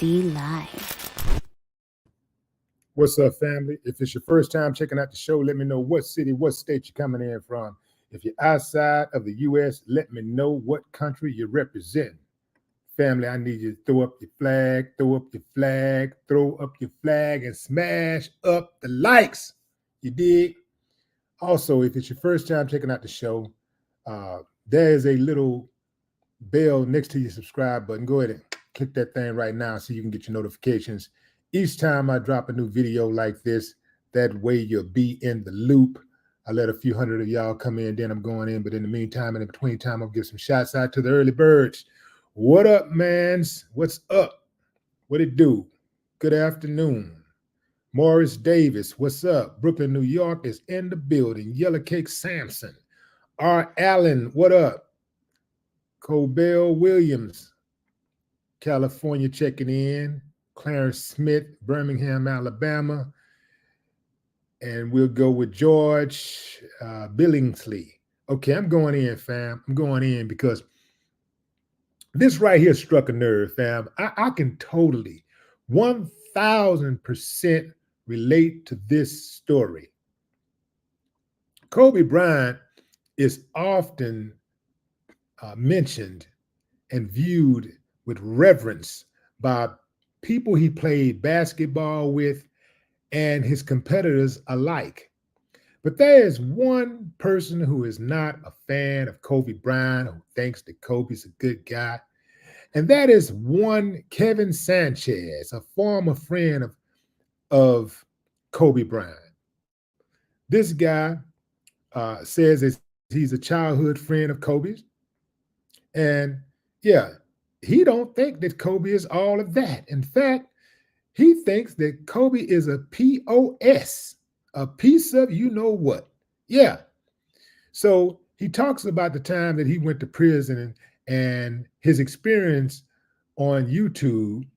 Live. What's up, family? If it's your first time checking out the show, let me know what city, what state you're coming in from. If you're outside of the U.S., let me know what country you represent. Family, I need you to throw up your flag, throw up your flag, throw up your flag, and smash up the likes. You dig? Also, if it's your first time checking out the show, there is a little bell next to your subscribe button. Go ahead and click that thing right now so you can get your notifications each time I drop a new video like this. That way you'll be in the loop. I let a few hundred of y'all come in, then I'm going in. But in the meantime, and in between time, I'll give some shots out to the early birds. What up, mans? What's up? What it do? Good afternoon. Morris Davis, what's up? Brooklyn, New York is in the building. Yellow Cake Sampson. R. Allen, what up? Cobell Williams, California checking in. Clarence Smith, Birmingham, Alabama. And we'll go with George Billingsley. Okay, I'm going in, fam. I'm going in because this right here struck a nerve, fam. I can totally 1,000% relate to this story. Kobe Bryant is often mentioned and viewed with reverence by people he played basketball with and his competitors alike. But there is one person who is not a fan of Kobe Bryant, who thinks that Kobe's a good guy, and that is one Kevin Sanchez, a former friend of Kobe Bryant. This guy says that he's a childhood friend of Kobe's, and yeah, he don't think that Kobe is all of that. In fact, he thinks that Kobe is a POS, a piece of you know what. Yeah. So he talks about the time that he went to prison and his experience on YouTube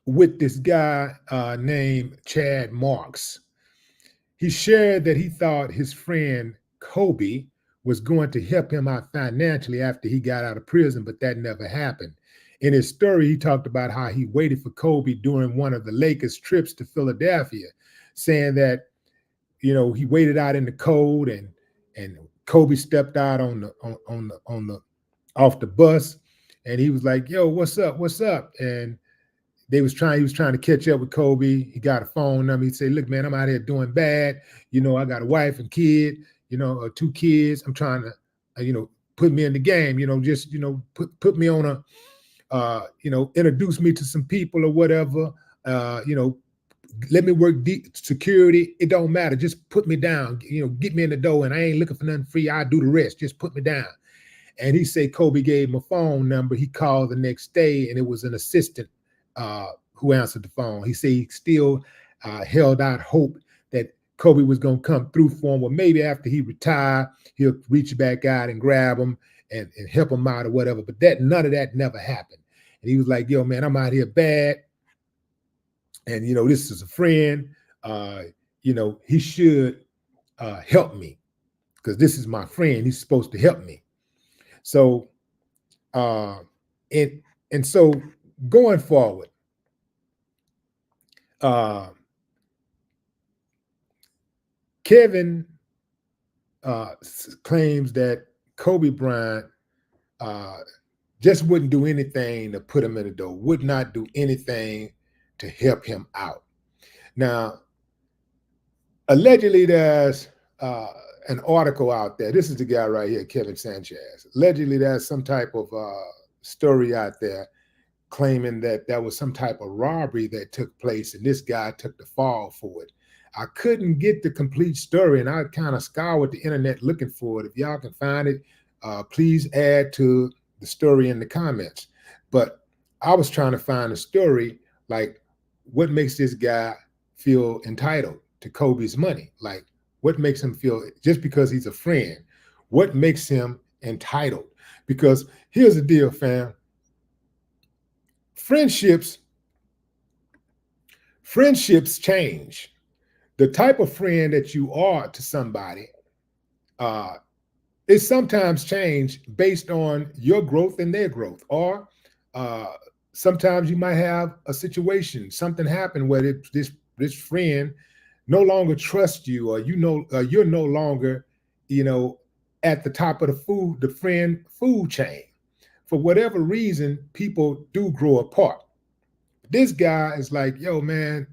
with this guy named Chad Marks. He shared that he thought his friend Kobe was going to help him out financially after he got out of prison, but that never happened. In his story, he talked about how he waited for Kobe during one of the Lakers' trips to Philadelphia, saying that, you know, he waited out in the cold and Kobe stepped out off the bus, and he was like, "Yo, what's up? What's up?" And he was trying to catch up with Kobe. He got a phone number. He said, "Look, man, I'm out here doing bad. You know, I got a wife and kid, you know, 2 kids. I'm trying to, put me in the game, just, put me on a, introduce me to some people or whatever, let me work security. It don't matter. Just put me down, get me in the door, and I ain't looking for nothing free. I'll do the rest. Just put me down." And he said Kobe gave him a phone number. He called the next day, and it was an assistant who answered the phone. He said he still held out hope that Kobe was going to come through for him, or maybe after he retired, he'll reach back out and grab him and help him out or whatever. But none of that never happened. And he was like, "Yo, man, I'm out here bad. And, this is a friend. He should help me because this is my friend. He's supposed to help me." So, and so going forward, Kevin claims that Kobe Bryant just wouldn't do anything to put him in the door, would not do anything to help him out. Now, allegedly, there's an article out there. This is the guy right here, Kevin Sanchez. Allegedly, there's some type of story out there claiming that there was some type of robbery that took place, and this guy took the fall for it. I couldn't get the complete story, and I kind of scoured the internet looking for it. If y'all can find it, please add to the story in the comments. But I was trying to find a story, like what makes this guy feel entitled to Kobe's money? Like, what makes him feel, just because he's a friend, what makes him entitled? Because here's the deal, fam. Friendships change. The type of friend that you are to somebody is sometimes changed based on your growth and their growth, or Sometimes you might have a situation, something happened where this friend no longer trusts you, or you're no longer, you know, at the top of the friend food chain. For whatever reason, people do grow apart. This guy is like, yo, man,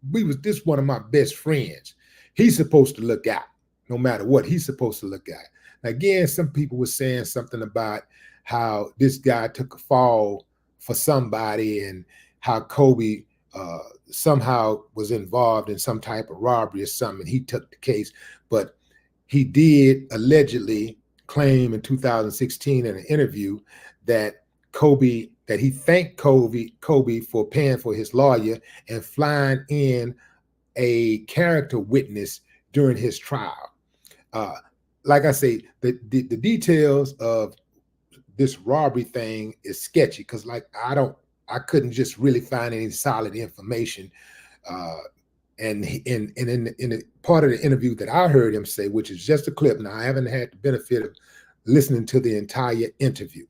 this one of my best friends. He's supposed to look out no matter what. He's supposed to look out. Again, some people were saying something about how this guy took a fall for somebody, and how Kobe somehow was involved in some type of robbery or something. He took the case, but he did allegedly claim in 2016 in an interview that he thanked Kobe for paying for his lawyer and flying in a character witness during his trial. Like I say, the details of this robbery thing is sketchy, because I couldn't just really find any solid information. And in the part of the interview that I heard him say, which is just a clip, now I haven't had the benefit of listening to the entire interview,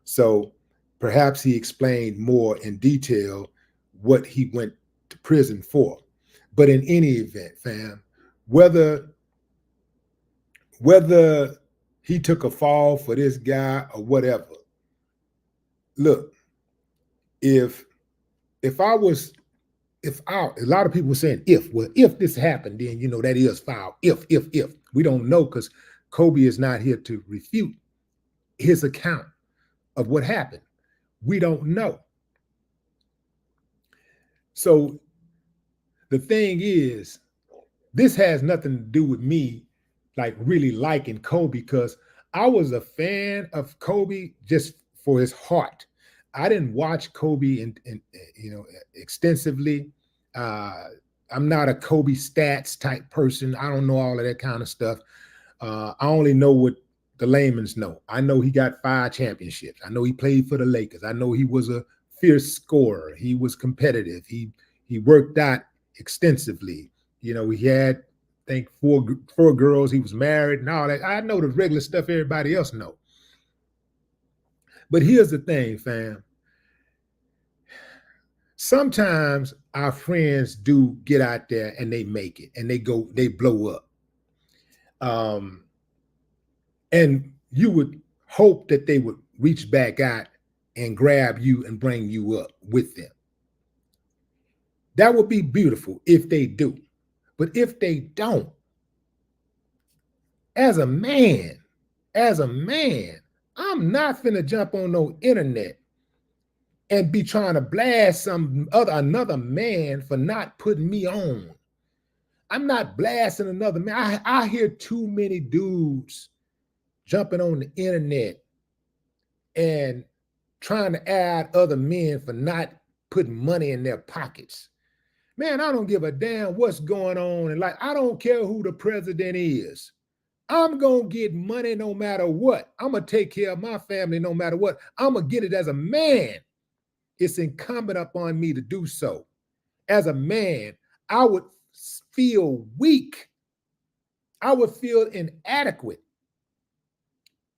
so perhaps he explained more in detail what he went to prison for. But in any event, fam, whether he took a fall for this guy or whatever, look, a lot of people were saying if this happened, then that is foul. If we don't know, because Kobe is not here to refute his account of what happened. We don't know. So the thing is, this has nothing to do with me like really liking Kobe, because I was a fan of Kobe just for his heart. I didn't watch Kobe extensively. I'm not a Kobe stats type person. I don't know all of that kind of stuff. I only know what the layman's know. I know he got 5 championships. I know he played for the Lakers. I know he was a fierce scorer. He was competitive. He worked out extensively. He had, I think, four girls. He was married and all that. I know the regular stuff everybody else know. But here's the thing, fam. Sometimes our friends do get out there and they make it and they blow up. And you would hope that they would reach back out and grab you and bring you up with them. That would be beautiful if they do. But if they don't, as a man, I'm not finna jump on no internet and be trying to blast another man for not putting me on. I'm not blasting another man. I hear too many dudes jumping on the internet and trying to add other men for not putting money in their pockets. Man, I don't give a damn what's going on. And I don't care who the president is. I'm going to get money no matter what. I'm going to take care of my family no matter what. I'm going to get it as a man. It's incumbent upon me to do so. As a man, I would feel weak. I would feel inadequate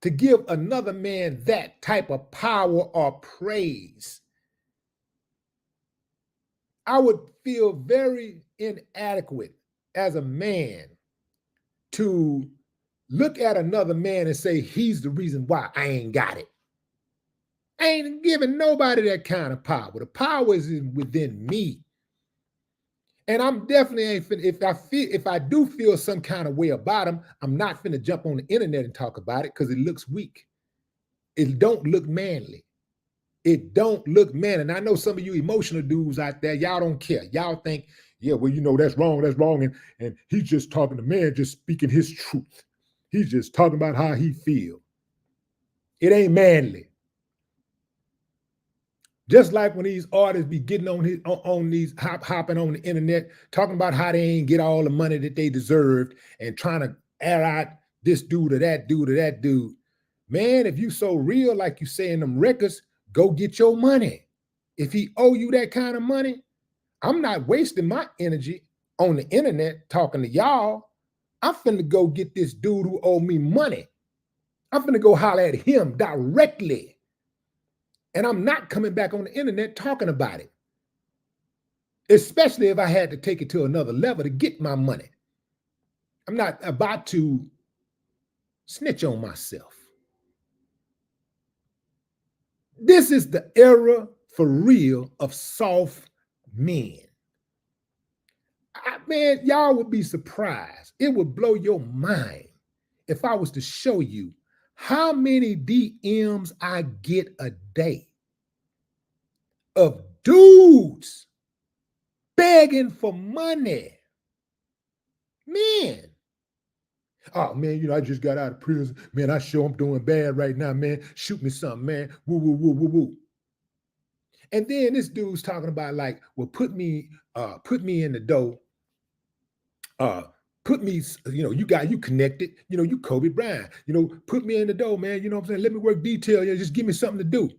to give another man that type of power or praise. I would feel very inadequate as a man to look at another man and say he's the reason why I ain't got it. I ain't giving nobody that kind of power. The power is within me. And I'm definitely ain't finna, if I do feel some kind of way about him, I'm not finna jump on the internet and talk about it, because it looks weak. It don't look manly. It don't look manly. And I know some of you emotional dudes out there, y'all don't care. Y'all think, yeah, well, that's wrong. And he's just talking to man, just speaking his truth. He's just talking about how he feel. It ain't manly. Just like when these artists be getting hopping on the internet, talking about how they ain't get all the money that they deserved and trying to air out this dude or that dude or that dude. Man, if you so real, like you say in them records, go get your money. If he owe you that kind of money, I'm not wasting my energy on the internet talking to y'all. I'm finna go get this dude who owe me money. I'm finna go holler at him directly And I'm not coming back on the internet talking about it, especially if I had to take it to another level to get my money. I'm not about to snitch on myself. This is the era for real of soft men. Man, y'all would be surprised. It would blow your mind if I was to show you how many DMs I get a day of dudes begging for money. Man. Oh, man, I just got out of prison. Man, I sure I'm doing bad right now, man. Shoot me something, man. Woo, woo, woo, woo, woo. And then this dude's talking about like, well, put me in the dough. Put me, you connected, you Kobe Bryant, put me in the dough, man. You know what I'm saying? Let me work detail. Just give me something to do.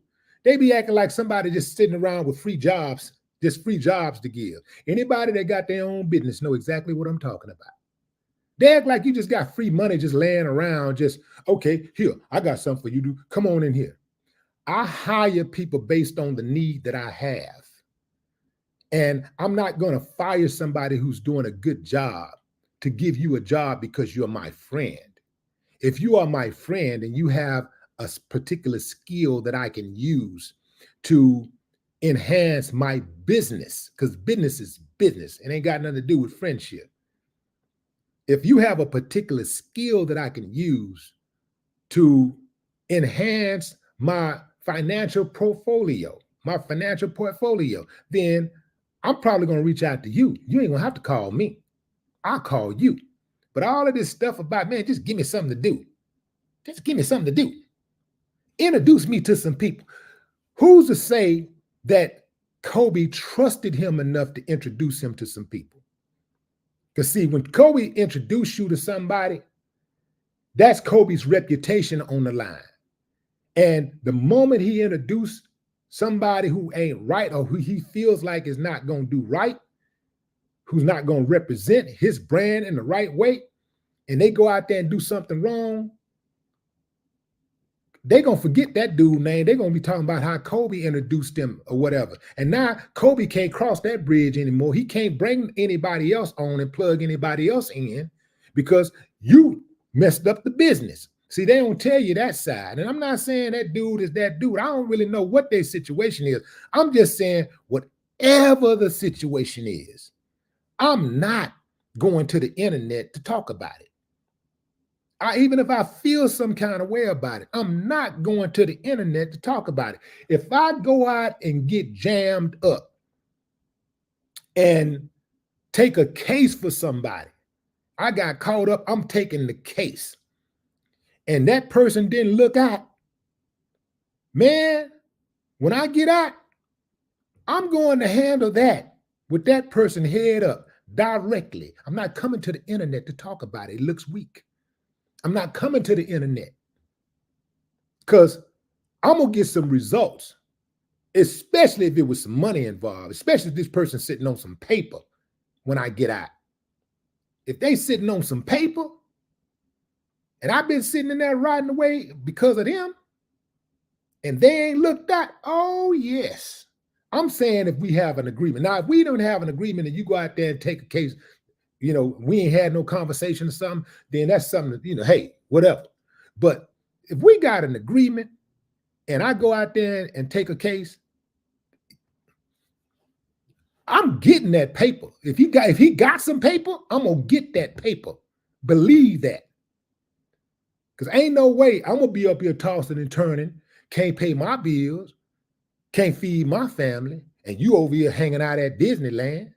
They be acting like somebody just sitting around with free jobs, just free jobs to give. Anybody that got their own business know exactly what I'm talking about. They act like you just got free money just laying around, just, okay, here, I got something for you to come on in here. I hire people based on the need that I have. And I'm not going to fire somebody who's doing a good job to give you a job because you're my friend. If you are my friend and you have a particular skill that I can use to enhance my business, because business is business, it ain't got nothing to do with friendship. If you have a particular skill that I can use to enhance my financial portfolio, then I'm probably going to reach out to you. You ain't going to have to call me. I'll call you. But all of this stuff about, man, just give me something to do. Just give me something to do. Introduce me to some people. Who's to say that Kobe trusted him enough to introduce him to some people? Because see, when Kobe introduced you to somebody, that's Kobe's reputation on the line. And the moment he introduced somebody who ain't right or who he feels like is not going to do right, who's not going to represent his brand in the right way, and they go out there and do something wrong, they're going to forget that dude's name. They're going to be talking about how Kobe introduced them or whatever. And now Kobe can't cross that bridge anymore. He can't bring anybody else on and plug anybody else in because you messed up the business. See, they don't tell you that side. And I'm not saying that dude is that dude. I don't really know what their situation is. I'm just saying whatever the situation is, I'm not going to the internet to talk about it. Even if I feel some kind of way about it, I'm not going to the internet to talk about it. If I go out and get jammed up and take a case for somebody, I got caught up, I'm taking the case. And that person didn't look out. Man, when I get out, I'm going to handle that with that person head up directly. I'm not coming to the internet to talk about it. It looks weak. I'm not coming to the internet because I'm going to get some results, especially if there was some money involved, especially if this person's sitting on some paper when I get out. If they sitting on some paper and I've been sitting in there riding away because of them and they ain't looked at, oh, yes. I'm saying if we have an agreement. Now, if we don't have an agreement and you go out there and take a case, we ain't had no conversation or something, then that's something that, hey, whatever. But if we got an agreement and I go out there and take a case, I'm getting that paper. If he got some paper, I'm going to get that paper. Believe that. Because ain't no way I'm going to be up here tossing and turning, can't pay my bills, can't feed my family, and you over here hanging out at Disneyland.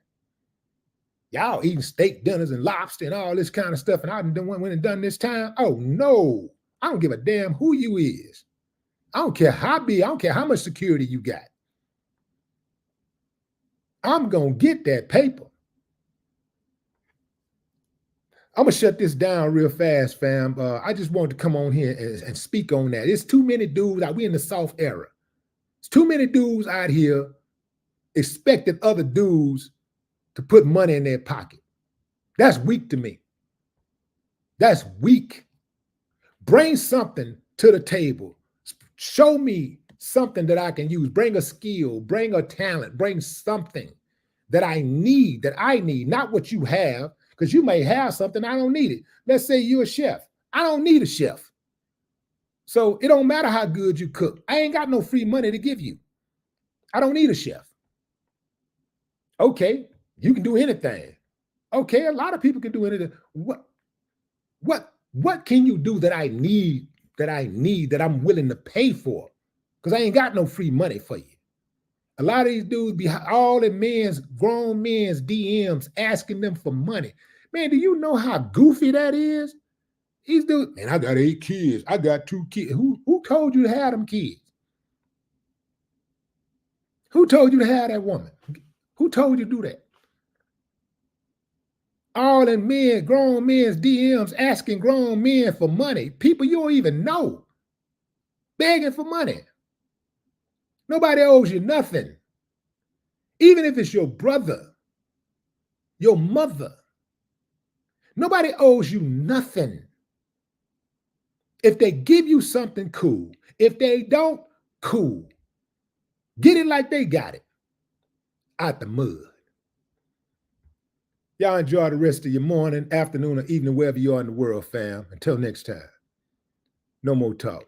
Y'all eating steak dinners and lobster and all this kind of stuff, and I went and done this time. Oh, no. I don't give a damn who you is. I don't care how big, I don't care how much security you got. I'm going to get that paper. I'm going to shut this down real fast, fam. I just wanted to come on here and speak on that. It's too many dudes. We in the soft era. It's too many dudes out here expecting other dudes to put money in their pocket. That's weak to me. That's weak. Bring something to the table. Show me something that I can use. Bring a skill, bring a talent, bring something that I need, not what you have, because you may have something, I don't need it. Let's say you're a chef. I don't need a chef. So it don't matter how good you cook. I ain't got no free money to give you. I don't need a chef. Okay, you can do anything. Okay, a lot of people can do anything. What can you do that I need, that I'm willing to pay for? Because I ain't got no free money for you. A lot of these dudes be all in grown men's DMs asking them for money. Man, do you know how goofy that is? These dudes, man, I got 8 kids. I got 2 kids. Who told you to have them kids? Who told you to have that woman? Who told you to do that? All in grown men's DMs asking grown men for money. People you don't even know. Begging for money. Nobody owes you nothing. Even if it's your brother, your mother. Nobody owes you nothing. If they give you something, cool. If they don't, cool. Get it like they got it. Out the mud. Y'all enjoy the rest of your morning, afternoon, or evening, wherever you are in the world, fam. Until next time. No more talk.